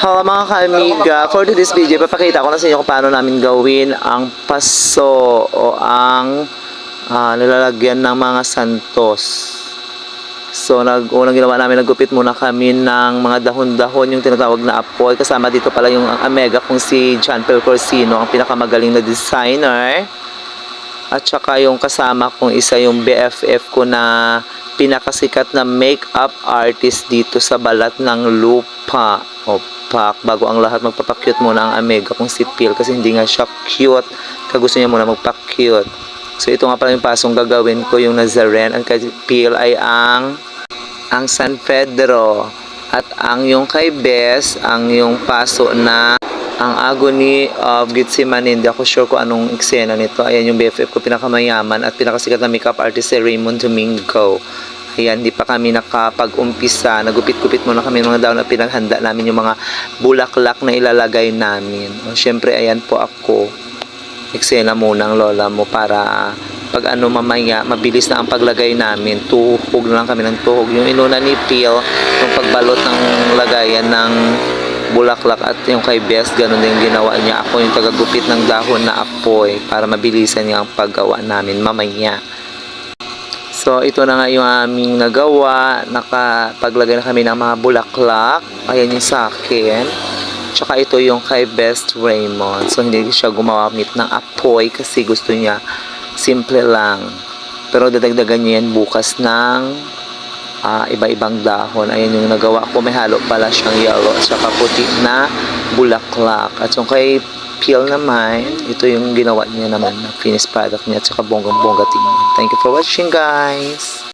Hello mga ka-amiga, for today's video, papakita ko na sa inyo kung paano namin gawin ang paso o ang nilalagyan ng mga santos. So, unang ginawa namin, nagupit muna kami ng mga dahon-dahon, yung tinatawag na apoy. Kasama dito pala yung amiga kung si John Pel Corsino, ang pinakamagaling na designer. At saka yung kasama kong isa yung BFF ko na pinakasikat na makeup artist dito sa balat ng lupa. Opak, bago ang lahat magpapakyut muna ang amiga kung si Pil kasi hindi nga siya cute. Kagusto niya muna magpakyut. So ito nga pala yung pasong gagawin ko, yung Nazaren. Ang kay Pil ay ang San Pedro. At ang yung kay Bess, ang yung paso na ang Agony of Gethsemane. Hindi ako sure kung anong eksena nito. Ayan yung BFF ko, pinakamayaman at pinakasikat na makeup artist si Raymond Domingo. Ayan, hindi pa kami nakapag-umpisa. Nagupit-gupit muna kami mga daon na pinaghanda namin yung mga bulaklak na ilalagay namin. Siyempre, ayan po ako. Eksena muna ang lola mo para pag ano mamaya, mabilis na ang paglagay namin. Tuhog na lang kami ng tuhog. Yung inuna ni Pil, yung pagbalot ng lagayan ng bulaklak at yung kay Bess, ganun din ginawa niya. Ako yung tagagupit ng dahon na apoy para mabilisan niya ang paggawa namin mamaya. So, ito na nga yung aming nagawa. Nakapaglagay na kami ng mga bulaklak. Ayan yung sa akin. Tsaka ito yung kay Best Raymond. So, hindi siya gumamit ng apoy kasi gusto niya simple lang. Pero dadagdagan niya yan bukas ng iba-ibang dahon. Ayan yung nagawa ko. May halo pala siyang yellow at saka puti na bulaklak. At yung kay Peel naman, ito yung ginawa niya naman na finished product niya at saka bonggang-bongga tingnan. Thank you for watching, guys!